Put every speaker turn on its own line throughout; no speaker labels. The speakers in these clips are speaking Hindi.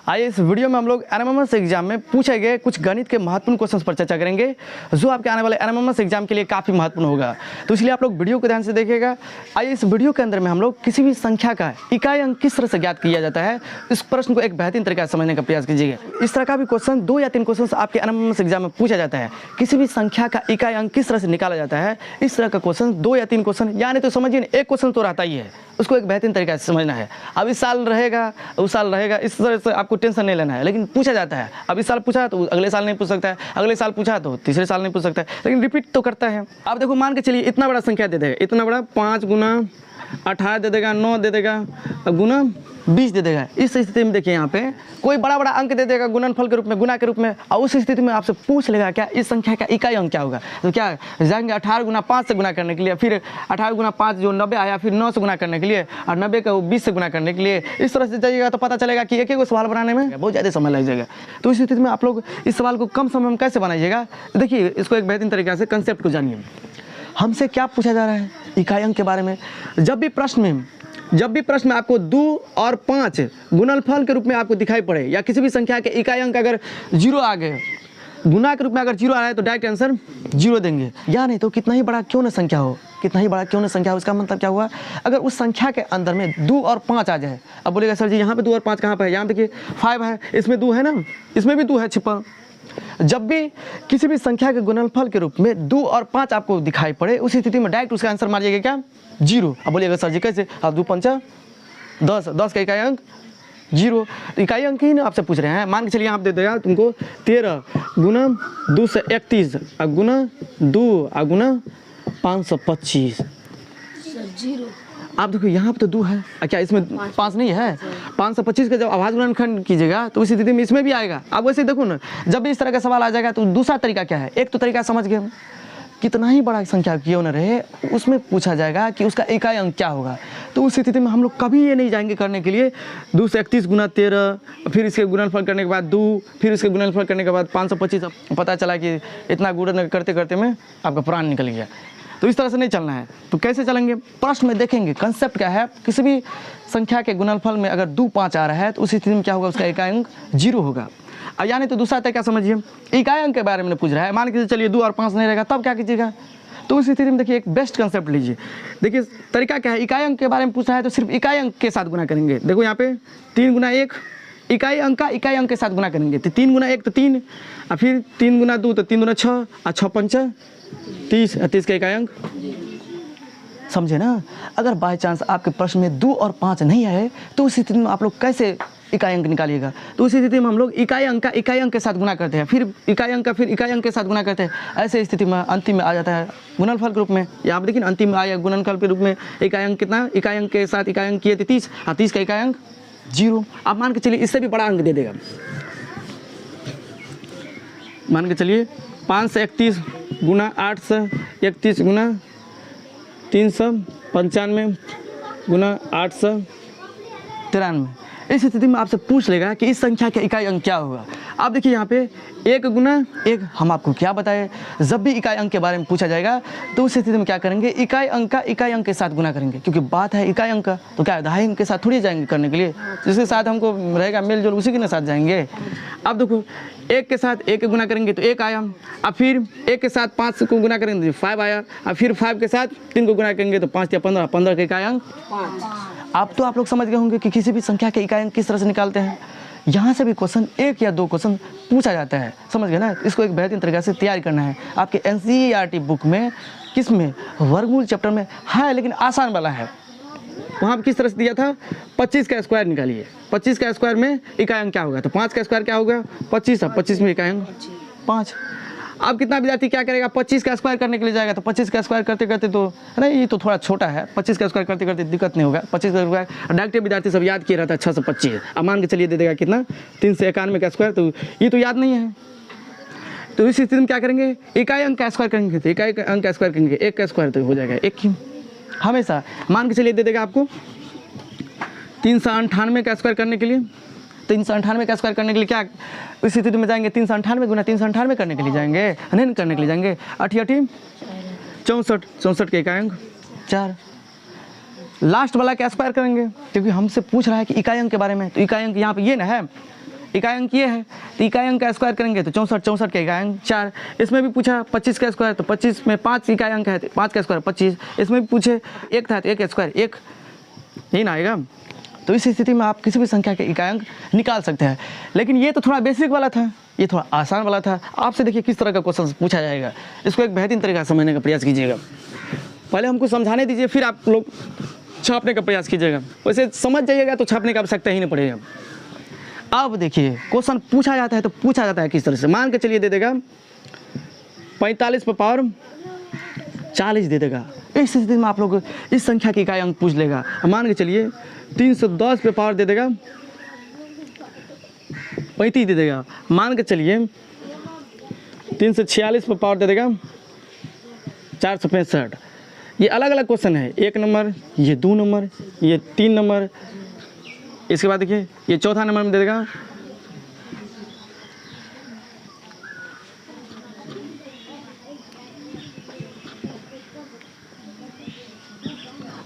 आइए इस वीडियो में हम लोग एनएमएमएस एग्जाम में पूछे गए कुछ गणित के महत्वपूर्ण क्वेश्चंस पर चर्चा करेंगे जो आपके आने वाले एनएमएमएस एग्जाम के लिए काफ़ी महत्वपूर्ण होगा। तो इसलिए आप लोग वीडियो को ध्यान से देखिएगा। आइए इस वीडियो के अंदर में हम लोग किसी भी संख्या का इकाई अंक किस तरह से ज्ञात किया जाता है, इस प्रश्न को एक बेहतरीन तरीके से समझने का प्रयास कीजिएगा। इस तरह का भी क्वेश्चन 2 या 3 क्वेश्चन आपके एनएमएमएस एग्जाम में पूछा जाता है। किसी भी संख्या का इकाई अंक किस तरह से निकाला जाता है, इस तरह का क्वेश्चन 2 या 3 क्वेश्चन, यानी तो समझिए एक क्वेश्चन तो रहता ही है, उसको एक बेहतरीन तरीके से समझना है। अब इस साल रहेगा, उस साल रहेगा, इस तरह से आपको टेंशन नहीं लेना है, लेकिन पूछा जाता है। अब इस साल पूछा तो अगले साल नहीं पूछ सकता है, अगले साल पूछा तो तीसरे साल नहीं पूछ सकता है, लेकिन रिपीट तो करता है। अब देखो मान के चलिए इतना बड़ा संख्या दे देगा, इतना बड़ा 5 गुना 18 दे देगा, 9 दे देगा, गुना 20 दे देगा। इस स्थिति में देखिए यहाँ पे कोई बड़ा बड़ा अंक दे देगा गुणनफल के रूप में, गुना के रूप में, और उस स्थिति में आपसे पूछ लेगा क्या इस संख्या का इकाई अंक क्या होगा। तो क्या जाएंगे 18 गुना 5 से गुना करने के लिए, फिर 18 गुना 5 जो 90 आया, फिर 9 से गुना करने के लिए, और 90 का 20 से गुना करने के लिए। इस तरह से जाइएगा तो पता चलेगा कि एक एक सवाल बनाने में बहुत ज़्यादा समय लग जाएगा। तो इस स्थिति में आप लोग इस सवाल को कम समय में कैसे बनाइएगा, देखिए इसको एक बेहतरीन तरीके से कंसेप्ट को जानिए। हमसे क्या पूछा जा रहा है इकाई अंक के बारे में। जब भी प्रश्न में आपको 2 और 5 गुणनफल के रूप में आपको दिखाई पड़े, या किसी भी संख्या के इकाई अंक अगर 0 आ गए, गुना के रूप में अगर 0 आ रहा है तो डायरेक्ट आंसर 0 देंगे। या नहीं तो कितना ही बड़ा क्यों न संख्या हो, उसका मतलब क्या हुआ, अगर उस संख्या के अंदर में 2 और 5 आ जाए। अब बोलेगा सर जी यहाँ पे 2 और 5 कहाँ पे है, यहाँ देखिए 5 है, इसमें 2 है ना, इसमें भी 2 है छिपा। जब भी किसी भी संख्या के गुणनफल के रूप में 2 और 5 आपको दिखाई पड़े, उस स्थिति में डायरेक्ट उसका आंसर मारिएगा क्या, 0। अब बोलिएगा सर जी कैसे, अब 2 5 10, 10 का इकाई अंक 0। तो इकाई अंक ही ना आपसे पूछ रहे हैं। मान के चलिए यहाँ पे दे देगा तुमको 13 गुना 2 से 31 गुना 2 गुना 525। आप देखो यहाँ पे तो 2 है, क्या इसमें 5 नहीं है। 525 का जब अभाज्य गुणनखंड कीजिएगा तो उस स्थिति में इसमें भी आएगा। आप वैसे देखो ना, जब भी इस तरह का सवाल आ जाएगा तो दूसरा तरीका क्या है, एक तो तरीका समझ गए, कितना ही बड़ा संख्या क्यों न रहे उसमें पूछा जाएगा कि उसका इकाई अंक क्या होगा। तो उस स्थिति में हम लोग कभी ये नहीं जाएंगे करने के लिए 2 से 31 गुना 13, फिर इसके गुणनफल करने के बाद 2, फिर इसके गुणनफल करने के बाद 525। पता चला कि इतना गुणन करते करते में आपका प्राण निकल गया। तो इस तरह से नहीं चलना है। तो कैसे चलेंगे, प्रश्न में देखेंगे कंसेप्ट क्या है। किसी भी संख्या के गुणनफल में अगर 2 5 आ रहा है तो उस स्थिति में क्या होगा, उसका इकाई अंक 0 होगा। और यानी तो दूसरा तरीका समझिए, इकाई अंक के बारे में पूछ रहा है, मान के चलिए 2 और 5 नहीं रहेगा, तब क्या कीजिएगा। तो उस स्थिति में देखिए एक बेस्ट कंसेप्ट लीजिए। देखिए तरीका क्या है, इकाई अंक के बारे में पूछ रहा है तो सिर्फ इकाई अंक के साथ गुना करेंगे। देखो यहाँ पे 3 गुना 1 इकाई अंक का इकाई अंक के साथ गुना करेंगे, तो 3 गुना 1 तो 3, और फिर 3 गुना 2 तो 3 गुना 6, और 6 5 30, 30 का इकाई अंक। समझे ना। अगर बाय चांस आपके प्रश्न में 2 और 5 नहीं आए तो उस स्थिति में आप लोग कैसे इकाई अंक निकालिएगा। तो उसी स्थिति में हम लोग इकाई अंक का इकाई अंक के साथ गुना करते हैं, फिर इकाई अंक का फिर इकाई अंक के साथ गुना करते हैं। ऐसे स्थिति में अंतिम में आ जाता है गुणनफल के रूप में। यहाँ पे देखिए अंतिम में आया गुणनफल के रूप में इकाई अंक कितना, इकाई अंक के साथ इकाई अंक किए थे 30, और 30 का इकाई अंक 0। अब मान के चलिए इससे भी बड़ा अंक दे देगा। मान के चलिए 5 से 31 गुना 8 से 31 गुना 395 गुना 893। इस स्थिति में आपसे पूछ लेगा कि इस संख्या का इकाई अंक क्या होगा। आप देखिए यहाँ पे 1 गुना 1, हम आपको क्या बताए, जब भी इकाई अंक के बारे में पूछा जाएगा तो उस स्थिति में क्या करेंगे, इकाई अंक का इकाई अंक के साथ गुना करेंगे, क्योंकि बात है इकाई अंक का। तो क्या दहाई अंक के साथ थोड़ी जाएंगे करने के लिए, जिसके साथ हमको रहेगा मेल जोल उसी के साथ जाएंगे। अब देखो 1 के साथ 1 गुना करेंगे तो 1 आया, अब फिर 1 के साथ 5 को गुना करेंगे तो 5 आया, और फिर 5 के साथ 3 को गुना करेंगे तो 5 या 15, 15 का इकाई अंक 5। अब तो आप लोग समझ गए होंगे कि किसी भी संख्या के इकाई अंक किस तरह से निकालते हैं। यहाँ से भी क्वेश्चन 1 या 2 क्वेश्चन पूछा जाता है, समझ गए ना। इसको एक बेहतरीन तरीके से तैयार करना है। आपके NCERT बुक में किसमें, वर्गमूल चैप्टर में है, लेकिन आसान वाला है। वहाँ पर किस तरह से दिया था, 25 का स्क्वायर निकालिए। 25 का स्क्वायर में इकाई अंक क्या होगा, तो 5 का स्क्वायर क्या होगा 25, 25 में इकाई अंक 5। अब कितना विद्यार्थी क्या करेगा, 25 का स्क्वायर करने के लिए जाएगा, तो 25 का स्क्वायर करते करते तो नहीं, ये तो थोड़ा छोटा है, 25 का स्क्वायर करते करते दिक्कत नहीं होगा। 25 का स्क्वायर डायरेक्ट विद्यार्थी सब याद किया रहता है 625। अब मान के चलिए दे देगा कितना, 391 का स्क्वायर, तो ये तो याद नहीं है। तो इस स्थिति में क्या करेंगे, इकाई अंक का स्क्वायर करेंगे, तो इकाई अंक का स्क्वायर करेंगे, 1 का स्क्वायर तो हो जाएगा 1 ही हमेशा। मान के चलिए दे देगा आपको 398 का स्क्वायर करने के लिए, 398 का स्क्वायर करने के लिए क्या इस स्थिति में जाएंगे, 398 गुना 398 करने के लिए जाएंगे, नहीं करने के लिए जाएंगे 8 8 64, 64 के इकाई अंक 4। लास्ट वाला का स्क्वायर करेंगे, क्योंकि हमसे पूछ रहा है कि इकाई अंक के बारे में। तो इकाई अंक यहाँ पे ये ना है, इकाई अंक ये है, तो इकाई अंक का स्क्वायर करेंगे तो 64, 64 का इकाई अंक 4। इसमें भी पूछा 25 का स्क्वायर, तो 25 में 5 इकाई अंक है, 5 का स्क्वायर 25। इसमें भी पूछे 1 था तो 1 का स्क्वायर 1, यही ना आएगा। तो इस स्थिति में आप किसी भी संख्या के इकाई अंक निकाल सकते हैं। लेकिन ये तो थोड़ा बेसिक वाला था, ये थोड़ा आसान वाला था। आपसे देखिए किस तरह का क्वेश्चन पूछा जाएगा, इसको एक बेहतरीन तरीका से समझने का प्रयास कीजिएगा। पहले हमको समझाने दीजिए, फिर आप लोग छापने का प्रयास कीजिएगा। वैसे समझ जाइएगा तो छापने की आवश्यकता ही नहीं पड़ेगा। अब देखिए क्वेश्चन पूछा जाता है तो पूछा जाता है किस तरह से। मान के चलिए दे देगा 45 पे पावर 40 दे देगा। इस स्थिति में आप लोग इस संख्या की इकाई अंक पूछ लेगा। मान के चलिए 310 पे पावर दे देगा 35 दे देगा। मान के चलिए 346 पे पावर दे देगा 465। ये अलग अलग क्वेश्चन है, 1 नंबर, ये 2 नंबर, ये 3 नंबर, इसके बाद देखिए ये चौथा नंबर में दे देगा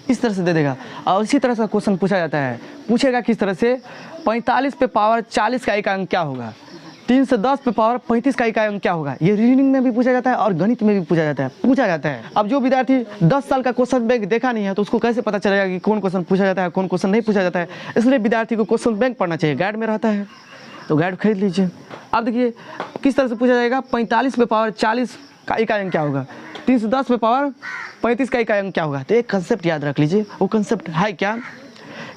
इस तरह से दे देगा। और इसी तरह से क्वेश्चन पूछा जाता है, पूछेगा किस तरह से 45 पे पावर 40 का इकाई अंक क्या होगा, 310 पे पावर 35 का इकाई अंक क्या होगा। ये रीजनिंग में भी पूछा जाता है और गणित में भी पूछा जाता है। अब जो विद्यार्थी 10 साल का क्वेश्चन बैंक देखा नहीं है तो उसको कैसे पता चलेगा कि कौन क्वेश्चन पूछा जाता है, कौन क्वेश्चन नहीं पूछा जाता है। इसलिए विद्यार्थी को क्वेश्चन बैंक पढ़ना चाहिए, गाइड में रहता है तो गाइड खरीद लीजिए। अब देखिए किस तरह से पूछा जाएगा, 45 पे पावर 40 का इकाई अंक क्या होगा, 310 पे पावर 35 का इकाई अंक क्या होगा। तो एक कंसेप्ट याद रख लीजिए, वो कंसेप्ट है क्या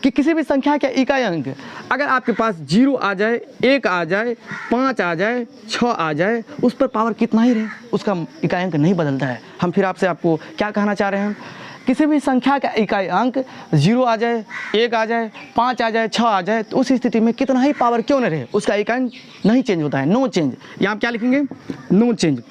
कि किसी भी संख्या के इकाई अंक अगर आपके पास 0 आ जाए, 1 आ जाए, 5 आ जाए, 6 आ जाए, उस पर पावर कितना ही रहे उसका इकाई अंक नहीं बदलता है। हम फिर आपको क्या कहना चाह रहे हैं, किसी भी संख्या का इकाई अंक 0 आ जाए, 1 आ जाए, 5 आ जाए, 6 आ जाए, तो उस स्थिति में कितना ही पावर क्यों न रहे उसका इकाई अंक नहीं चेंज होता है, नो चेंज। यहाँ क्या लिखेंगे, नो चेंज।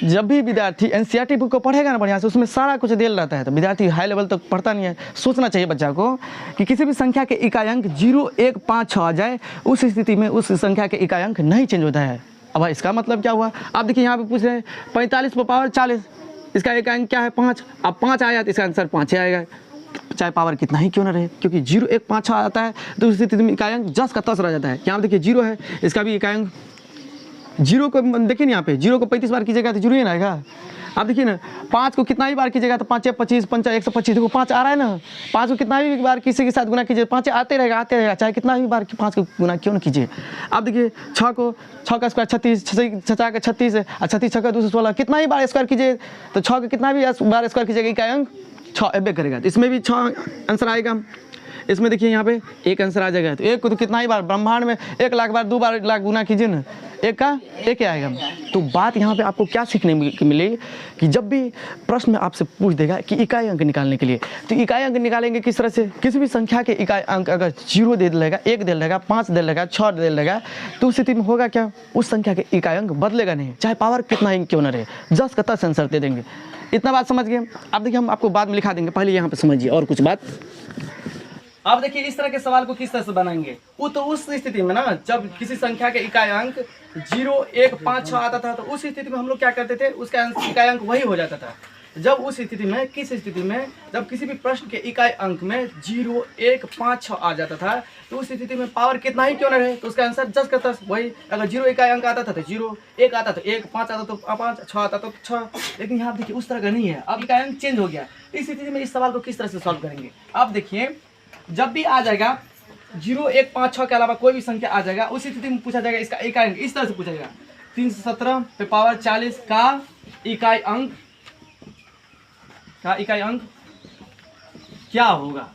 जब भी विद्यार्थी एनसीईआरटी बुक को पढ़ेगा ना बढ़िया से, उसमें सारा कुछ दिया रहता है, तो विद्यार्थी हाई लेवल तक पढ़ता नहीं है। सोचना चाहिए बच्चा को कि किसी भी संख्या के इकाई अंक 0, 1, 5, 6 आ जाए, उस स्थिति में उस संख्या के इकाई अंक नहीं चेंज होता है। अब इसका मतलब क्या हुआ, आप देखिए यहाँ पे पूछ रहे हैं 45 पे पावर 40, इसका इकाई अंक क्या है 5। अब 5 आया तो इसका आंसर 5 ही आएगा, चाहे पावर कितना ही क्यों ना रहे, क्योंकि 0, 1, 5, 6 आता है तो उस स्थिति में इकाई अंक 10 का 10 रह जाता है। यहाँ देखिए 0 है, इसका भी इकाई अंक 0 को देखिए ना, यहाँ पे 0 को 35 बार कीजिएगा तो 0 ही ना आएगा। आप देखिए ना 5 को कितना ही बार कीजिएगा तो 5 25, 5 125, देखो 5 आ रहा है ना। 5 को कितना भी बार किसी के साथ गुना कीजिए 5 आते रहेगा, चाहे कितना भी बार 5 को गुना क्यों ना कीजिए। आप देखिए 6 का स्क्वायर 36, 6 का 36 है, 36 6 का 216, कितना ही बार स्क्वायर कीजिए तो 6 का कितना भी बार स्क्वायर कीजिएगा इकाई अंक 6 एबे करेगा। तो इसमें भी 6 आंसर आएगा। इसमें देखिए यहाँ पे 1 आंसर आ जाएगा। तो 1 को तो कितना ही बार ब्रह्मांड में 1 लाख बार 2 बार लाख गुना कीजिए ना, 1 का 1 ही आएगा। तो बात यहाँ पे आपको क्या सीखने मिलेगी कि जब भी प्रश्न आपसे पूछ देगा कि इकाई अंक निकालने के लिए, तो इकाई अंक निकालेंगे किस तरह से, किसी भी संख्या के इकाई अंक अगर 0 दे देगा, 1 दे देगा, 5 दे देगा, 6 दे देगा, तो उस स्थिति में होगा क्या, उस संख्या के इकाई अंक बदलेगा नहीं, चाहे पावर कितना ही क्यों न रहे, 10 का 10 आंसर दे देंगे। इतना बात समझ गए। अब देखिए हम आपको बाद में लिखा देंगे, पहले यहाँ पे समझिए और कुछ बात। अब देखिए इस तरह के सवाल को किस तरह से बनाएंगे, वो तो उस स्थिति में ना जब किसी संख्या के इकाई अंक 0, 1, 5, 6 आता था तो उस स्थिति में हम लोग क्या करते थे, उसका इकाई अंक वही हो जाता था। जब उस स्थिति में, किस स्थिति में, जब किसी भी प्रश्न के इकाई अंक में 0, 1, 5, 6 आ जाता था तो उस स्थिति में पावर कितना ही क्यों न रहे तो उसका आंसर 10 का 10 वही। अगर 0 इकाई अंक आता था तो 0, 1 आता तो 1, 5 आता तो 5, 6 आता तो 6। लेकिन यहाँ देखिए उस तरह का नहीं है, अब इकाई अंक चेंज हो गया। इस स्थिति में इस सवाल को किस तरह से सॉल्व करेंगे, अब देखिए जब भी आ जाएगा 0, 1, 5, 6 के अलावा कोई भी संख्या आ जाएगा, उस स्थिति में पूछा जाएगा इसका इकाई अंक, इस तरह से पूछा जाएगा 317 पे पावर 40 का इकाई अंक क्या होगा।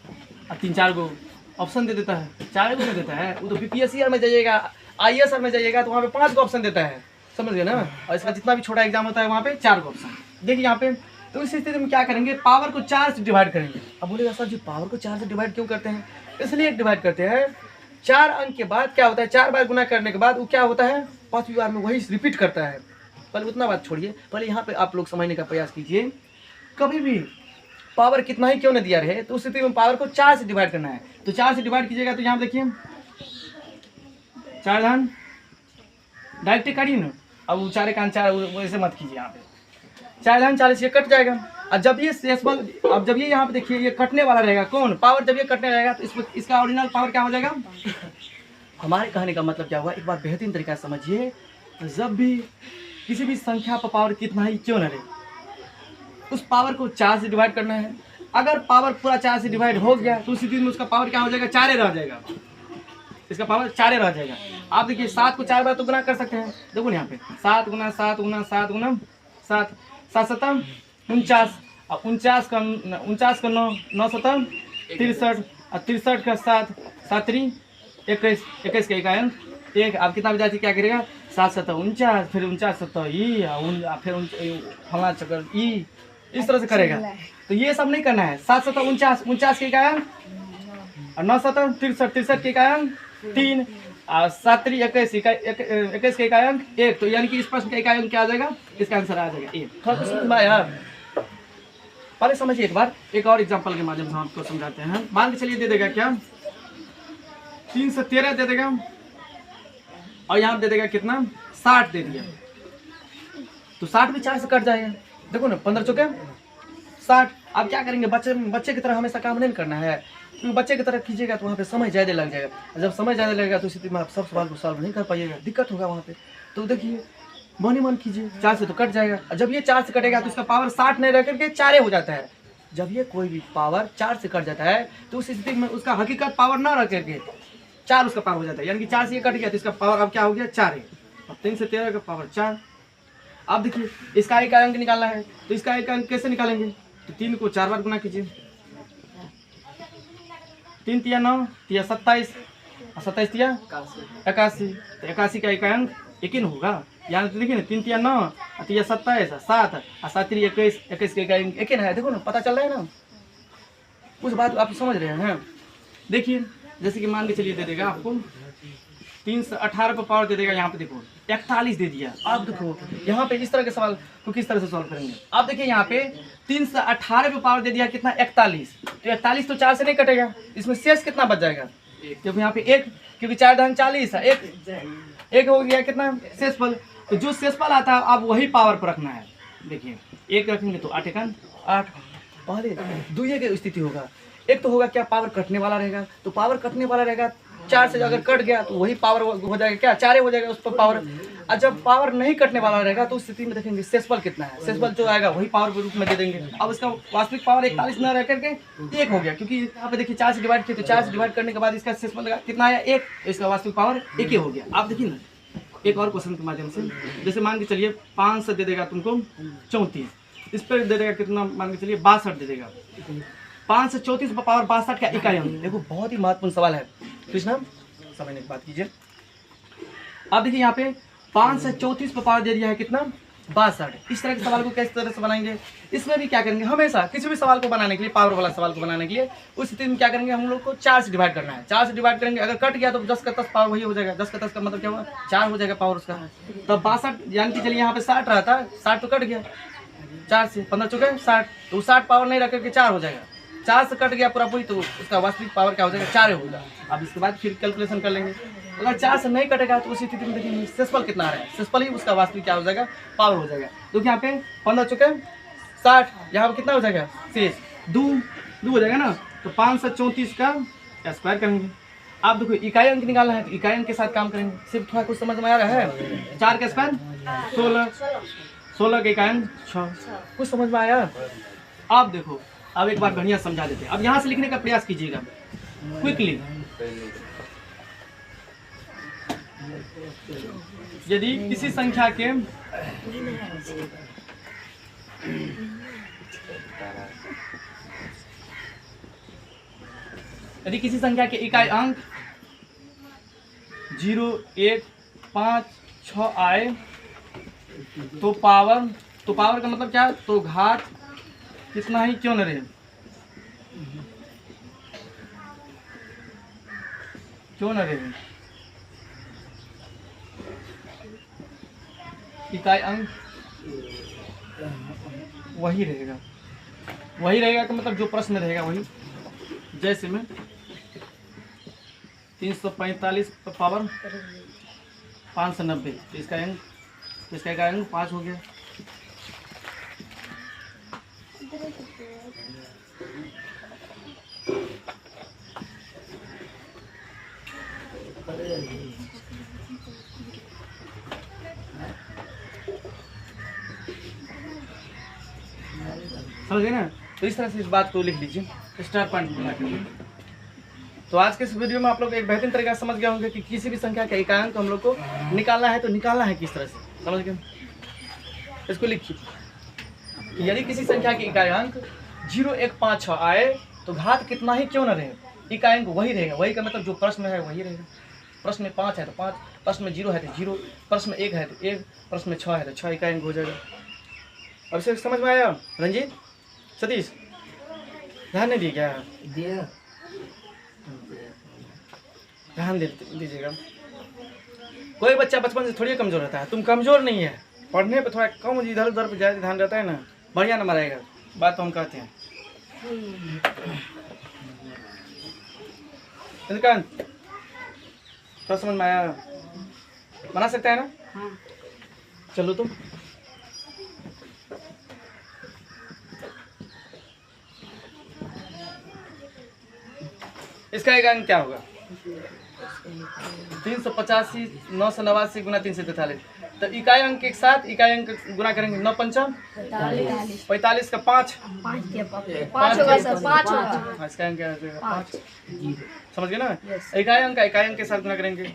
अब 3-4 गो ऑप्शन दे देता है, 4 गो में देता है, वो तो बीपीएससी में जाइएगा, आईएएस में जाइएगा तो वहाँ पे 5 गो ऑप्शन देता है, समझ गए ना। और इसका जितना भी छोटा एग्जाम होता है वहाँ पे 4 गो ऑप्शन। देखिए यहाँ पे तो इस स्थिति में क्या करेंगे, पावर को 4 से डिवाइड करेंगे। अब बोलेगा सर जी पावर को 4 से डिवाइड क्यों करते हैं, इसलिए डिवाइड करते हैं 4 अंक के बाद क्या होता है, 4 बार गुना करने के बाद वो क्या होता है 5वीं बार में वही रिपीट करता है। पहले उतना बात छोड़िए, पहले यहाँ पे आप लोग समझने का प्रयास कीजिए, कभी भी पावर कितना ही क्यों न दिया रहे तो उस स्थिति में पावर को 4 से डिवाइड करना है। तो 4 से डिवाइड कीजिएगा तो यहाँ देखिए 4 धान डायरेक्ट काटिए ना। अब 4 का 4 वैसे मत कीजिए, यहाँ पे 4 दान 40 ये कट जाएगा। और जब ये सेसबल, अब जब ये यहाँ पे देखिए ये कटने वाला रहेगा, कौन पावर, जब ये कटने रहेगा तो इसका ओरिजिनल पावर क्या हो जाएगा। हमारे कहने का मतलब क्या हुआ, एक बार बेहतरीन तरीका से समझिए। जब भी किसी भी संख्या पर पावर कितना ही क्यों न रहे, उस पावर को 4 से डिवाइड करना है। अगर पावर पूरा 4 से डिवाइड हो गया तो उसी दिन में उसका पावर क्या हो जाएगा, 4 रह जाएगा, इसका पावर 4 रह जाएगा। आप देखिए 7 को 4 बार तो गुना कर सकते हैं। देखो यहाँ पे 7 गुना 7 गुना 7 गुना 7, 7 7 49, और 49 का 9, 9 7 63, और 63 का 7, 7 3 21, 21 का इकाई अंक 1। आप कितना विद्यार्थी क्या करेगा, 7 7 49, फिर 49 7 ई, फिर फला चक्कर ई, इस तरह से करेगा। तो ये सब नहीं करना है। 7 7 49, 49 के इकाई अंक, और 9 7 63, 63 के इकाई अंक 3, और 7 3 21, 21 के इकाई अंक 1। तो यानी कि इस प्रश्न का इकाई अंक क्या आ जाएगा, इसका आंसर आ जाएगा 1। थोड़ा कुछ समझ में आया। पहले समझिए एक बार, एक और एग्जांपल के माध्यम से हम आपको समझाते हैं। मान के चलिए दे देगा क्या, 3 से 13 दे देगा, और यहाँ दे देगा कितना, 60 दे दिया। तो 60 भी 4 से कट जाएगा। देखो ना 15 चौके 60। आप क्या करेंगे, बच्चे की तरह हमेशा काम नहीं करना है, क्योंकि बच्चे की तरह कीजिएगा तो वहाँ पे समय ज़्यादा लग जाएगा। जब समय ज़्यादा लगेगा तो स्थिति में आप सब सवाल को सॉल्व नहीं कर पाइएगा, दिक्कत होगा वहाँ पे। तो देखिए मन ही मन कीजिए, 4 से तो कट जाएगा। जब ये 4 से कटेगा तो इसका पावर 60 नहीं रह करके 4 हो जाता है। जब ये कोई भी पावर 4 से कट जाता है तो उस स्थिति में उसका हकीकत पावर ना रह करके 4 उसका पावर हो जाता है। यानी कि 4 से ये कट गया तो इसका पावर अब क्या हो गया, 4 है। अब 3 से 13 का पावर 4। अब देखिए इसका एक अंक निकालना है, तो इसका एक अंक कैसे निकालेंगे, तो 3 को 4 बार गुना कीजिए। 3 तिया 9, तिया 27, और 27 तिया 81। तो 81 का एक अंक 1 होगा। यहाँ तो देखिए ना 3 तिया 9, और तिया 27, 7, और 7 3 21, 21 का एक अंक 1 है। देखो ना पता चल रहा है ना, कुछ बात आप समझ रहे हैं। देखिए जैसे कि मान के चलिए दे देगा आपको 3 से 18 पर पावर दे देगा, यहाँ पे देखो 41 दे दिया। अब देखो यहाँ पे इस तरह के सवाल को किस तरह से सॉल्व करेंगे। अब देखिए यहाँ पे 3 से 18 पे पावर दे दिया कितना, 41। तो 41 तो 4 से नहीं कटेगा, इसमें शेष कितना बच जाएगा, क्योंकि यहाँ पे 1, क्योंकि 4 दान 40 है, 1 हो गया कितना शेषफल। तो जो शेषफल आता है अब वही पावर पर रखना है। देखिए 1 रखेंगे तो 8 1 8। पहले दुइये की स्थिति होगा, एक तो होगा क्या, पावर कटने वाला रहेगा। तो पावर कटने वाला रहेगा 4 से अगर कट गया तो वही पावर हो जाएगा क्या, 4 हो जाएगा उस पर पावर। और जब पावर नहीं कटने वाला रहेगा तो उस स्थिति में देखेंगे शेषफल कितना है, शेषफल जो आएगा वही पावर के रूप में दे देंगे। अब इसका वास्तविक पावर 41 न रह करके 1 हो गया, क्योंकि यहाँ पे देखिए 4 से डिवाइड किया, तो 4 से डिवाइड करने के बाद इसका शेषफल कितना आया, 1। इसका वास्तविक पावर 1 ही हो गया। आप देखिए ना एक और क्वेश्चन के माध्यम से, जैसे मान के चलिए 5 से दे देगा तुमको 34, इस पर दे देगा कितना, मान के चलिए 62 दे देगा। 5 से 34 पर पावर 62 का इकाई अंक। देखो बहुत ही महत्वपूर्ण सवाल है, कृष्णा समझने की बात कीजिए। अब देखिए यहाँ पे 5 से 34 पर पावर दे दिया है कितना, 62। इस तरह के सवाल को किस तरह से बनाएंगे, इसमें भी क्या करेंगे, हमेशा किसी भी सवाल को बनाने के लिए, पावर वाला सवाल को बनाने के लिए उस स्थिति में क्या करेंगे, हम लोग को 4 से डिवाइड करना है। 4 से डिवाइड करेंगे, अगर कट गया तो 10 का 10 पावर वही हो जाएगा। 10 का 10 का मतलब क्या हुआ, 4 हो जाएगा पावर उसका। तब 62 यानी कि चलिए यहाँ पे 60 रहा था, 60 तो कट गया 4 से, 15 चुके 60, तो 60 पावर नहीं रख करके 4 हो जाएगा। 4 से कट गया पूरा पूरी, तो उसका वास्तविक पावर क्या हो जाएगा, 4 होगा। अब इसके बाद फिर कैलकुलेशन कर लेंगे। अगर 4 से नहीं कटेगा तो उसी स्थिति में देखेंगे शेषफल कितना आ रहा है, शेषफल ही उसका वास्तविक क्या हो जाएगा, पावर हो जाएगा। तो यहाँ पे 15 चुके 60, यहाँ पे कितना हो जाएगा शेष, 2 हो जाएगा ना। तो 5 से 34 का स्क्वायर करेंगे। आप देखो इकाई अंक निकालना है, तो इकाई अंक के साथ काम करेंगे। सिर्फ थोड़ा कुछ समझ में आ रहा है। 4 का स्क्वायर 16, 16 का इकाई अंक 6। कुछ समझ में आया। आप देखो अब एक बार बढ़िया समझा देते हैं। अब यहाँ से लिखने का प्रयास कीजिएगा क्विकली। यदि किसी संख्या के इकाई अंक 0 1 5 6 आए तो पावर का मतलब क्या, तो घात कितना ही क्यों न रहे, क्यों न रहे, इकाई अंक वही रहेगा का मतलब जो प्रश्न रहेगा वही। जैसे में 345 पावर 590, तो इसका अंक 5 हो गया। समझ गए ना। तो इस तरह से इस बात को लिख लीजिए, स्टार पॉइंट बना के। तो आज के इस वीडियो में आप लोग एक बेहतरीन तरीका से समझ गए होंगे कि किसी भी संख्या का एकांक तो हम लोग को निकालना है, तो निकालना है किस तरह से, समझ गए। इसको लिखिए कि यदि किसी संख्या के इकायांक 0, 1, 5, 6 आए तो घात कितना ही क्यों न रहे, इकायांक वही रहेगा। वही का मतलब जो प्रश्न में है वही रहेगा। प्रश्न में 5 है तो 5, प्रश्न में 0 है तो 0, प्रश्न में 1 है तो 1, प्रश्न में 6 है तो 6 इकायांक हो जाएगा। अब इसे समझ में आया रंजीत, सतीश? ध्यान नहीं दिए क्या? ध्यान दीजिएगा। कोई बच्चा बचपन से थोड़ी कमजोर रहता है, तुम कमजोर नहीं है, पढ़ने पे थोड़ा कम इधर उधर पे ज़्यादा ध्यान रहता है ना, बढ़िया नंबर आएगा। बात तो हम कहते हैं। तो समझ में आया? बना सकता है ना? हाँ। चलो तुम इसका एकांक क्या होगा? 385 989 गुना 343। तो इकाई अंक के साथ इकाई अंक गुना करेंगे। 9 पंचा 45 का 5 इसका अंक क्या रहेगा? 5। समझ गए ना? इकाई अंक के साथ गुना करेंगे।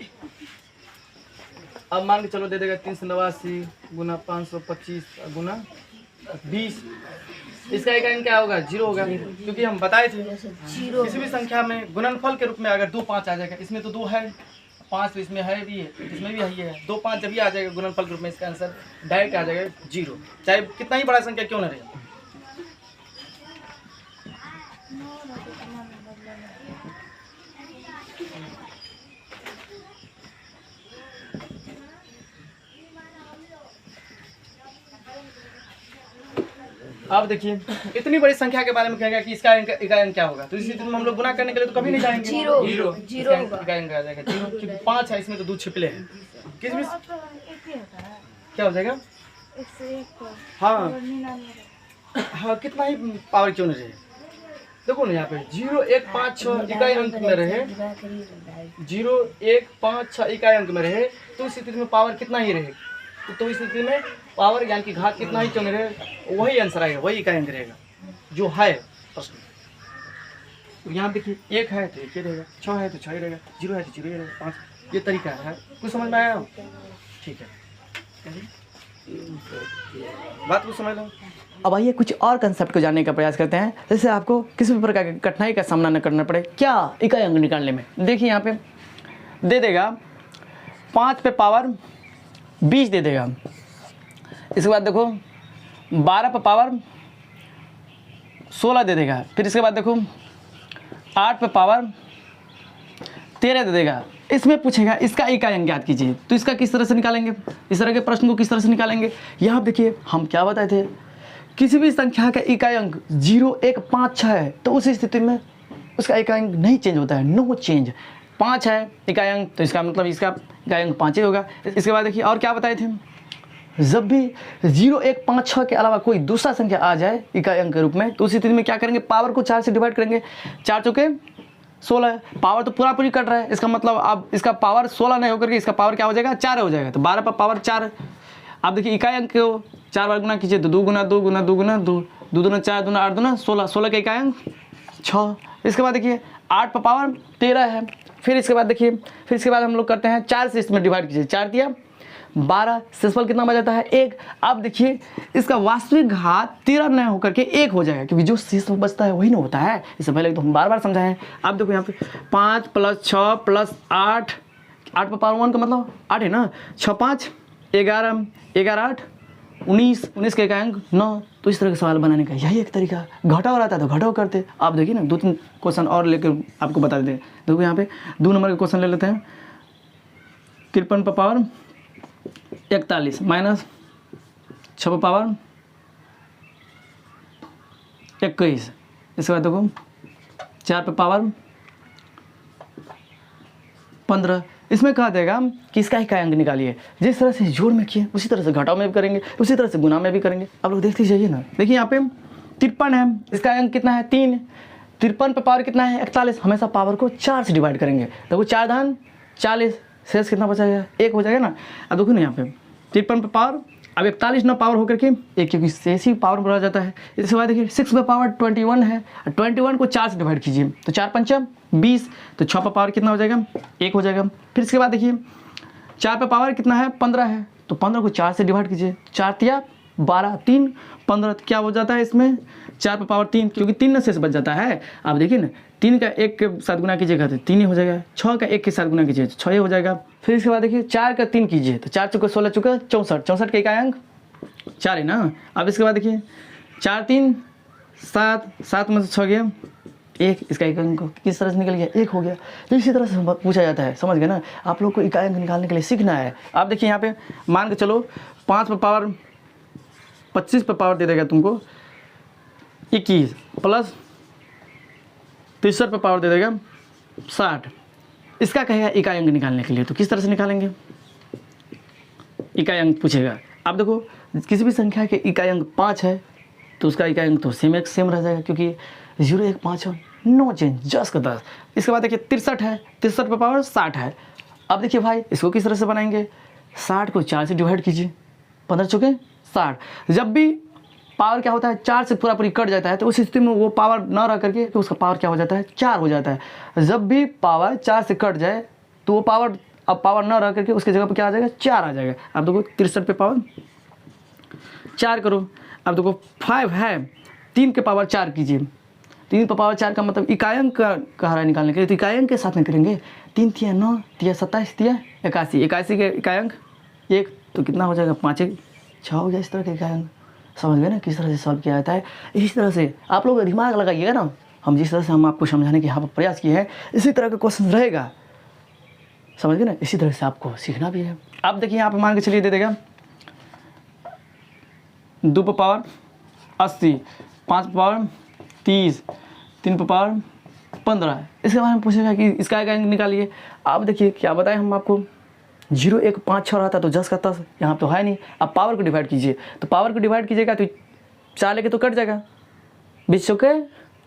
अब मान के चलो दे देगा 389 गुना 525 गुना 20। इसका इकाई अंक क्या होगा? 0 होगा, क्योंकि हम बताए थे किसी भी संख्या में गुणनफल के रूप में अगर 2 5 आ जाएगा, इसमें तो 2 है, 5 इसमें है भी है, इसमें भी है 2 5 जब भी आ जाएगा गुणनफल के रूप में, इसका आंसर डायरेक्ट आ जाएगा 0, चाहे कितना ही बड़ा संख्या क्यों न रहे। अब देखिए इतनी बड़ी संख्या के बारे में कहेगा कि इसका इकाई अंक क्या होगा, तो इसी दिन हम लोग गुना करने के लिए तो कभी नहीं जाएंगे। 0 इकाई अंक आ जाएगा 0, क्योंकि 5 है, इसमें तो 2 छिपले हैं। किस में क्या हो जाएगा? हाँ हाँ, कितना ही पावर क्यों नहीं रहे। देखो ना यहाँ पे 0 1 5 6 इकाई अंक में रहे, 0 1 5 6 इकाई अंक में रहे, तो इस स्थिति में पावर कितना ही रहे। तो इस स्थिति में पावर यानी कि घात कितना ही क्यों नहीं रहे, वही आंसर आएगा, वही इकाई अंक रहेगा जो है प्रश्न। तो यहाँ देखिए 1 है तो 1 ही रहेगा, 6 है तो 6 ही रहेगा, 0 है तो 0 ही रहेगा, 5। ये तरीका है। कुछ समझ में आया? ठीक है, बात को समझ लो। अब आइए कुछ और कंसेप्ट को जानने का प्रयास करते हैं, जैसे आपको किसी भी प्रकार की कठिनाई का सामना न करना पड़े क्या इकाई अंक निकालने में। देखिए यहाँ पे दे देगा 5 पे पावर 20 दे देगा। इसके बाद देखो 12 पे पावर 16 दे देगा। फिर इसके बाद देखो 8 पे पावर 13 दे देगा। इसमें पूछेगा इसका इकाई अंक ज्ञात कीजिए, तो इसका किस तरह से निकालेंगे, इस तरह के प्रश्न को किस तरह से निकालेंगे। यहाँ देखिए हम क्या बताए थे, किसी भी संख्या का इकाई अंक 0 1 5 6 है तो उस स्थिति में उसका इकाई अंक नहीं चेंज होता है, नो चेंज। 5 है इकाई अंक तो इसका मतलब इसका इकाई अंक 5 ही होगा। इसके बाद देखिए और क्या बताए थे, जब भी 0 1 5 6 के अलावा कोई दूसरा संख्या आ जाए इकाई अंक के रूप में, तो उस स्थिति में क्या करेंगे, पावर को 4 से डिवाइड करेंगे। 4 चौके 16, पावर तो पूरा पूरी कट रहा है, इसका मतलब अब इसका पावर 16 नहीं होकर के इसका पावर क्या हो जाएगा, 4 हो जाएगा। तो 12 पर पावर 4। आप देखिए इकाई अंक को 4 बार गुना कीजिए तो 2 गुना 2 गुना 2 गुना 2 2 दूना 4 दूना 8 दूना 16, 16 का इकाई अंक 6। इसके बाद देखिए 8 पर पावर 13 है। फिर इसके बाद देखिए फिर इसके बाद हम लोग करते हैं 4 से इसमें डिवाइड कीजिए, 4 दिया 12, शेषफल कितना बच जाता है 1। अब देखिए इसका वास्तविक घात 13 न होकर के 1 हो जाएगा, क्योंकि जो शेषफल बचता है वही ना होता है। इससे पहले तो हम बार बार समझाएं। अब देखो यहाँ पे 5 + 6 + 8, 8 पर पावर 1 का मतलब 8 है ना, 6 5 11 11 8 19, 19 के इकाई अंक 9। तो इस तरह का सवाल बनाने का यही एक तरीका। घटाव रहता है तो घटाव करते। आप देखिए ना 2-3 क्वेश्चन और लेकर आपको बता देते हैं। देखो यहाँ पे 2 नंबर के क्वेश्चन ले लेते हैं। 53 पर पावर 41 माइनस 6 पर पावर 21। इसके बाद देखो 4 पर पावर 15। इसमें कहा देगा कि इसका इकाई अंक निकालिए। जिस तरह से जोड़ में किए उसी तरह से घटाव में भी करेंगे, उसी तरह से गुना में भी करेंगे। आप लोग देखते जाइए ना। देखिए यहाँ पे 53 है, इसका अंक कितना है 3। 53 पे पावर कितना है 41। हमेशा पावर को 4 से डिवाइड करेंगे। देखो 4 धान 40, शेष कितना बचाएगा 1 हो जाएगा ना। अब देखो ना यहाँ पे 53 पे पावर, अब 41 ना पावर होकर के 1, क्योंकि शेष ही पावर बढ़ा जाता है। इसके बाद देखिए 6 पे पावर 21 है, 21 को 4 से डिवाइड कीजिए तो 4 पंचा 20, तो 6 पे पावर कितना हो जाएगा 1 हो जाएगा। फिर इसके बाद देखिए 4 पे पावर कितना है 15 है, तो 15 को 4 से डिवाइड कीजिए, 4 तिया 12, 3 15, तो क्या हो जाता है इसमें 4 पे पावर 3, क्योंकि 3 ना शेष बच जाता है। आप देखिए ना 3 का 1 के साथ गुना कीजिएगा तो 3 ही हो जाएगा, 6 का 1 के साथ गुना कीजिए तो 6 ही हो जाएगा। फिर इसके बाद देखिए 4 का 3 कीजिए तो 4 चौका 16 चौका 64, 64 का इकाई अंक 4 है ना। अब इसके बाद देखिए 4 3 7, 7 में से 6 गया 1, इसका इकाई अंक किस तरह से निकल गया 1 हो गया। तो इसी तरह से पूछा जाता है, समझ गए ना। आप लोग को इकाई अंक निकालने के लिए सीखना है। आप देखिए यहाँ पे मान के चलो 5 पे पावर 25 पे पावर दे देगा तुमको 21 प्लस 63 पे पावर दे देगा 60, इसका कहेगा इकाई अंक निकालने के लिए। तो किस तरह से निकालेंगे, इकाई अंक पूछेगा। आप देखो किसी भी संख्या के इकाई अंक 5 है तो उसका इकाई अंक तो सेम रह जाएगा, क्योंकि 0 1 5 है, नो चेंज, 10 का 10। इसके बाद देखिए 63 है, 63 पे पावर 60 है। अब देखिए भाई इसको किस तरह से बनाएंगे, 60 को 4 से डिवाइड कीजिए, 15 चौके 60। जब भी पावर क्या होता है 4 से पूरी कट जाता है तो उस स्थिति में वो पावर ना रह करके तो उसका पावर क्या हो जाता है 4 हो जाता है। जब भी पावर 4 से कट जाए तो वो पावर, अब पावर ना रह करके उसकी जगह पर क्या आ जाएगा 4 आ जाएगा। अब देखो 63 पे पावर 4 करो, अब देखो 5 है, 3 के पावर 4 कीजिए, 3 पे पावर 4 का मतलब इकाई अंक का कह रहा है निकालने के लिए, तो इकाई अंक के साथ में करेंगे। 3 तिया 9, तिया 27, तिया 81, 81 के इकाई अंक 1, तो कितना हो जाएगा 5 6 हो गया। इस तरह के इकाई अंक समझ गए ना किस तरह से सॉल्व किया जाता है। इसी तरह से आप लोग दिमाग लगाइएगा ना, हम जिस तरह से हम आपको समझाने के यहाँ पर प्रयास किए हैं इसी तरह का क्वेश्चन रहेगा, समझ गए ना। इसी तरह से आपको सीखना भी है। आप देखिए यहाँ पे मान के चलिए दे देगा 2 पे पावर 80, 5 पे पावर 30, 3 पे पावर 15, इसके बारे में पूछेगा कि इसका इकाई अंक निकालिए। आप देखिए क्या बताएं हम आपको, 0 1 5 6 रहता तो 10 का 10, यहाँ तो है नहीं। अब पावर को डिवाइड कीजिए, तो पावर को डिवाइड कीजिएगा तो 4 लेके तो कट जाएगा, 20 चौके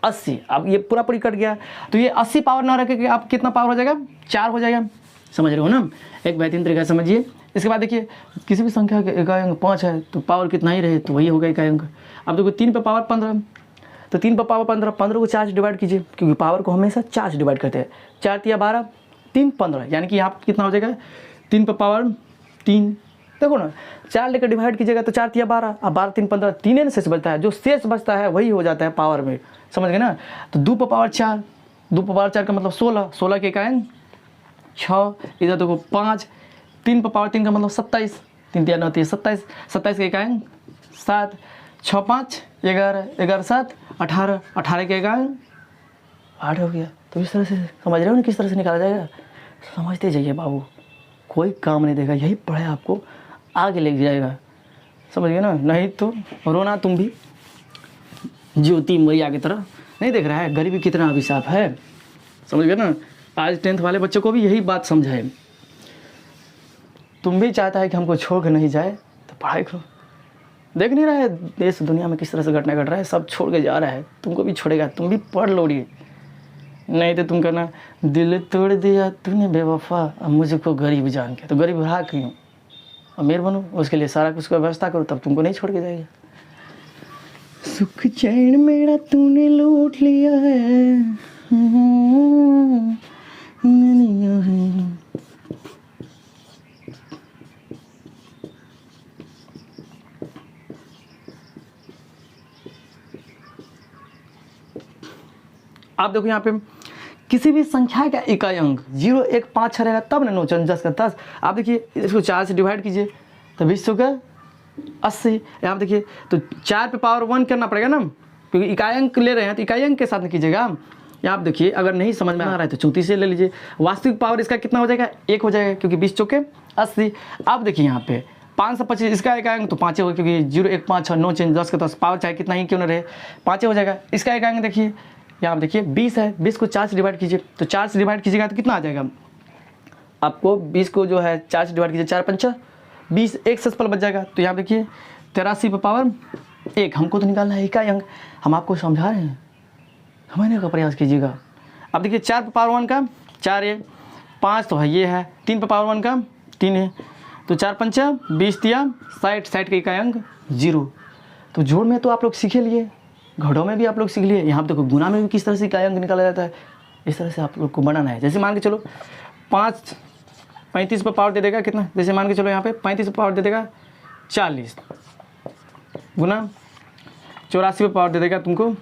80। अब ये पूरी कट गया तो ये 80 पावर ना रखे कि आप कितना पावर हो जाएगा 4 हो जाएगा, समझ रहे हो ना। एक बेहतरीन तरीका समझिए। इसके बाद देखिए किसी भी संख्या के इकाई अंक 5 है तो पावर कितना ही रहे तो वही होगा इकाई अंक। अब देखो 3 पे पावर 15, तो 3 पे पावर 15, 15 को 4 से डिवाइड कीजिए, क्योंकि पावर को हमेशा 4 से डिवाइड करते हैं। 4 तिया 12, 3 15, यानी कि यहाँ कितना हो जाएगा 3 पे पावर 3। देखो ना 4 लेकर डिवाइड कीजिएगा तो 4 तिया 12, अब 12 3 15, 3 ना शेष बचता है, जो शेष बचता है वही हो जाता है पावर में, समझ गए ना। तो 2 पे पावर 4, 2 पे पावर 4 का मतलब 16, 16 के इकाई अंक 6, इधर देखो 5, 3 पे पावर 3 का मतलब 27, 3 तिया 9 तिया 27, 27 के इकाई अंक 7, 6 5 11, 11 7 18, 18 के इकाई 8 हो गया। तो इस तरह से समझ रहे हो ना किस तरह से निकाला जाएगा, समझते जाइए बाबू, कोई काम नहीं देगा, यही पढ़ाई आपको आगे ले जाएगा, समझ गए ना। नहीं तो रोना तुम भी ज्योति मैया की तरह, नहीं देख रहा है गरीबी कितना अभिशाप है, समझ गए ना। आज 10th वाले बच्चों को भी यही बात समझाए, तुम भी चाहता है कि हमको छोड़ कर नहीं जाए तो पढ़ाई करो। देख नहीं रहा है देश दुनिया में किस तरह से घटना घट रहा है, सब छोड़ के जा रहा है, तुमको भी छोड़ेगा, तुम भी पढ़ लोगे, नहीं तो तुम कहना दिल तोड़ दिया तूने बेवफा, अब मुझको गरीब जान के, तो गरीब रहा क्यों, अमीर बनो, उसके लिए सारा कुछ का व्यवस्था करो, तब तुमको नहीं छोड़ के जाएगा। सुख चैन मेरा तूने लूट लिया है, आप देखो यहाँ पे किसी भी संख्या का इकाई अंक 0 1 5 6 रहेगा तब ना 9 4 10 का 10। आप देखिए इसको 4 से डिवाइड कीजिए तो 20 का 80। यहाँ देखिए तो 4 पे पावर 1 करना पड़ेगा ना, क्योंकि इकाई अंक ले रहे हैं तो इकाई अंक के साथ में कीजिएगा। यहाँ आप देखिए अगर नहीं समझ में आ रहा है तो 34 से ले लीजिए, वास्तविक पावर इसका कितना हो जाएगा 1 हो जाएगा, क्योंकि 20 चौके 80। आप देखिए यहाँ पे 525 इसका इकाई अंक तो 5 होगा, क्योंकि 0 1 5 6 9 चेंज 10 का 10, पावर चाहे कितना ही क्यों ना रहे 5 हो जाएगा। इसका इकाई अंक देखिए यहाँ देखिए 20 है, 20 को 4 से डिवाइड कीजिए, तो 4 से डिवाइड कीजिएगा तो कितना आ जाएगा आपको, 20 को जो है 4 से डिवाइड कीजिए, 4 पंचा 20, एक सस्पल बच जाएगा। तो यहाँ देखिए 83 पे पावर 1, हमको तो निकालना है इकाई अंक, हम आपको समझा रहे हैं, समझने का प्रयास कीजिएगा। अब देखिए 4 पे पावर 1 का 4 है, 5 तो है ये है, 3 पे पावर 1 का 3 है, तो 4 पंचा 20 दिया 60, 60 का इकाई अंक 0। तो जोड़ में तो आप लोग सीखे लिए, घड़ों में भी आप लोग सीख लिए, यहाँ पे देखो गुना में भी किस तरह से इकाई अंक निकाला जाता है, इस तरह से आप लोग को बनाना है। जैसे मान के चलो 5 35 पे पावर दे देगा कितना, जैसे मान के चलो यहाँ पे 35 पे पावर दे देगा 40 गुना 84 पे पावर दे देगा तुमको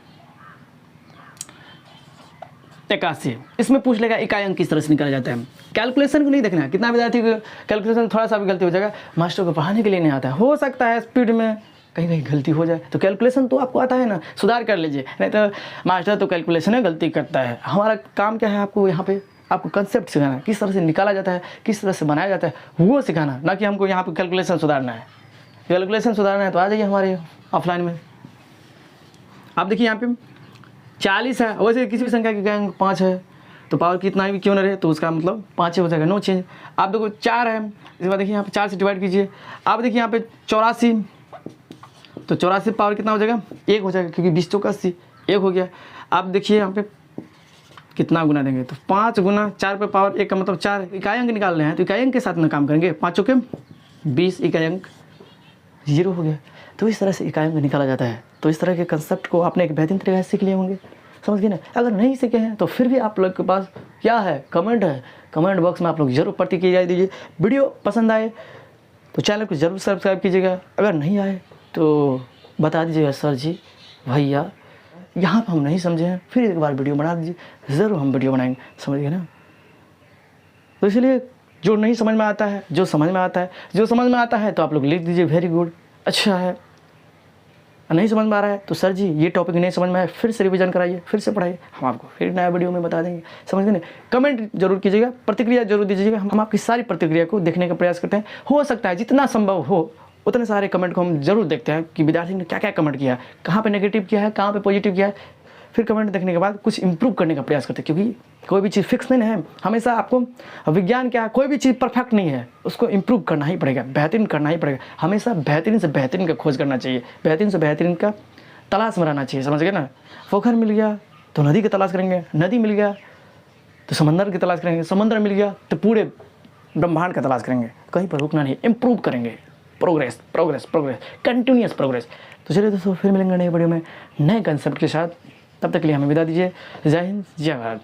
81। इसमें पूछ लेगा इकाई अंक किस तरह से निकाला जाता है। कैलकुलेशन को नहीं देखना है, कितना विद्यार्थी को कैलकुलेशन थोड़ा सा भी गलती हो जाएगा, मास्टर को पढ़ाने के लिए नहीं आता है, हो सकता है स्पीड में कहीं कहीं गलती हो जाए, तो कैलकुलेशन तो आपको आता है ना, सुधार कर लीजिए, नहीं तो मास्टर तो कैलकुलेशन में गलती करता है। हमारा काम क्या है, आपको यहाँ पे आपको कंसेप्ट सिखाना, किस तरह से निकाला जाता है, किस तरह से बनाया जाता है वो सिखाना, ना कि हमको यहाँ पे कैलकुलेशन सुधारना है। कैलकुलेशन सुधारना है तो आ जाइए हमारे ऑफलाइन में। आप देखिए यहाँ पे 40 है, वैसे किसी भी संख्या की इकाई अंक 5 है तो पावर कितना भी क्यों न रहे तो उसका मतलब 5 हो जाएगा, नो चेंज। आप देखो 4 है, इसके बाद देखिए यहाँ पे 4 से डिवाइड कीजिए, आप देखिए यहाँ पे 84, तो 84 पावर कितना हो जाएगा 1 हो जाएगा, क्योंकि 20 चौका 80 1 हो गया। आप देखिए यहाँ पे कितना गुना देंगे, तो 5 गुना 4 पे पावर 1 का मतलब 4 इकाई अंक निकाल रहे हैं, तो इकाई अंक के साथ में काम करेंगे, 5 चौके 20 इकाई अंक 0 हो गया। तो इस तरह से इकाई अंक निकाला जाता है। तो इस तरह के कंसेप्ट को आपने एक बेहतरीन तरीके से सीख लिए होंगे, समझ गए ना। अगर नहीं सीखे हैं तो फिर भी आप लोग के पास क्या है, कमेंट है, कमेंट बॉक्स में आप लोग जरूर प्रतिक्रिया दीजिए। वीडियो पसंद आए तो चैनल को जरूर सब्सक्राइब कीजिएगा, अगर नहीं आए तो बता दीजिएगा सर जी भैया यहाँ पर हम नहीं समझे हैं, फिर एक बार वीडियो बना दीजिए, ज़रूर हम वीडियो बनाएंगे, समझ गए ना। तो इसलिए जो नहीं समझ में आता है, जो समझ में आता है, जो समझ में आता है तो आप लोग लिख दीजिए वेरी गुड, अच्छा है। नहीं समझ में आ रहा है तो सर जी ये टॉपिक नहीं समझ में आया, फिर से रिवीजन कराइए, फिर से पढ़ाइए, हम आपको फिर नया वीडियो में बता देंगे, समझ गए ना। कमेंट जरूर कीजिएगा, प्रतिक्रिया जरूर दीजिएगा, हम आपकी सारी प्रतिक्रिया को देखने का प्रयास करते हैं। हो सकता है जितना संभव हो उतने सारे कमेंट को हम जरूर देखते हैं कि विद्यार्थी ने क्या क्या कमेंट किया है, कहाँ पे नेगेटिव किया है, कहाँ पे पॉजिटिव किया है, फिर कमेंट देखने के बाद कुछ इंप्रूव करने का प्रयास करते हैं, क्योंकि कोई भी चीज़ फिक्स नहीं है। हमेशा आपको विज्ञान क्या है, कोई भी चीज़ परफेक्ट नहीं है, उसको इंप्रूव करना ही पड़ेगा, बेहतरीन करना ही पड़ेगा। हमेशा बेहतरीन से बेहतरीन का खोज करना चाहिए, बेहतरीन से बेहतरीन का तलाश में रहना चाहिए, समझ गए ना। पोखर मिल गया तो नदी की तलाश करेंगे, नदी मिल गया तो समंदर की तलाश करेंगे, समंदर मिल गया तो पूरे ब्रह्मांड का तलाश करेंगे, कहीं पर रुकना नहीं, इंप्रूव करेंगे, progress progress progress, continuous progress. तो चलिए दोस्तों फिर मिलेंगे नए वीडियो में नए कंसेप्ट के साथ, तब तक के लिए हमें विदा दीजिए। जय हिंद, जय भारत।